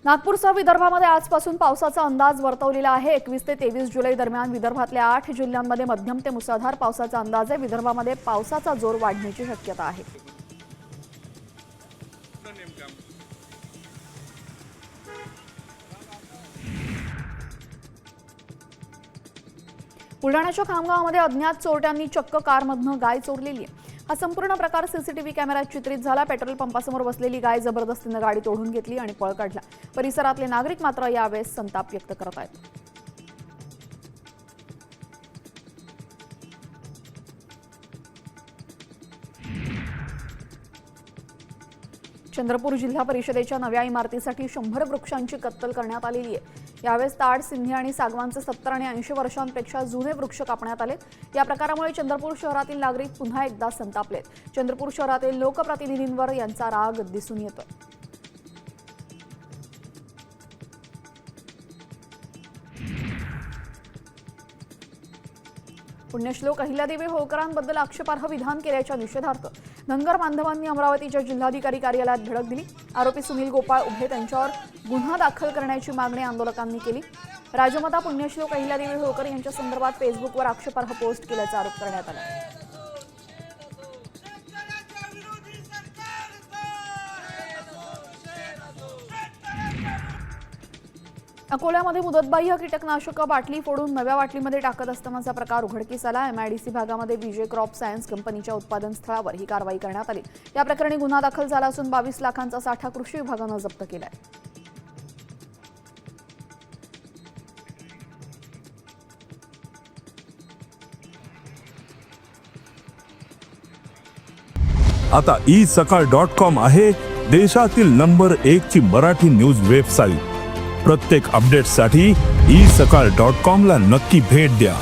नागपूरसह विदर्भामध्ये आजपासून पावसाचा अंदाज वर्तवलेला आहे। 21 ते 23 जुलै दरम्यान विदर्भातल्या 8 जिल्ह्यांमध्ये मध्यम ते मुसळधार पावसाचा अंदाज आहे। विदर्भामध्ये पावसाचा जोर वाढण्याची शक्यता आहे। बुलढाण्याच्या खामगावमध्ये अज्ञात चोरट्यांनी चक्क कारमधून गाय चोरलेली आहे। हा संपूर्ण प्रकार सीसीटीव्ही कॅमेऱ्यात चित्रित झाला। पेट्रोल पंपासमोर बसलेली गाय जबरदस्तीने गाडी तोडून घेतली आणि पळ काढला। परिसरातले नागरिक मात्र यावेळेस संताप व्यक्त करत आहेत। चंद्रपूर जिल्हा परिषदेच्या नव्या इमारतीसाठी 100 वृक्षांची कत्तल करण्यात आलेली आहे। यावेळेस ताड, सिंधी आणि सागवानचे 70 आणि 80 वर्षांपेक्षा जुने वृक्ष कापण्यात आले। या प्रकारामुळे चंद्रपूर शहरातील नागरिक पुन्हा एकदा संतापलेत। चंद्रपूर शहरातील लोकप्रतिनिधींवर यांचा राग दिसून येतो। पुण्यश्लोक अहिल्यादेवी होळकरांबद्दल आक्षेपार्ह विधान केल्याच्या निषेधार्थ धनगर बांधवांनी अमरावतीच्या जिल्हाधिकारी कार्यालयात धडक दिली। आरोपी सुनील गोपाळ उभे त्यांच्यावर गुन्हा दाखल करण्याची मागणी आंदोलकांनी केली। राजमाता पुण्यश्लोक अहिल्यादेवी होळकर यांच्या संदर्भात फेसबुकवर आक्षेपार्ह पोस्ट केल्याचा आरोप करण्यात आला। अकोल्यामध्ये मुदतबाह्य कीटकनाशक बाटली फोडून नव्या बाटलीमध्ये टाकत असतानाचा प्रकार उघडकीस आला। एमआयडीसी भागामध्ये विजय क्रॉप सायन्स कंपनीच्या उत्पादन स्थळावर ही कारवाई करण्यात आली। या प्रकरणी गुन्हा दाखल झाला असून 22 लाखांचा साठा कृषी विभागानं जप्त केलाय। आता isakal.com आहे देशातील नंबर 1 ची मराठी न्यूज वेबसाईट। प्रत्येक अपडेटसाठी isakal.com ला नक्की भेट द्या।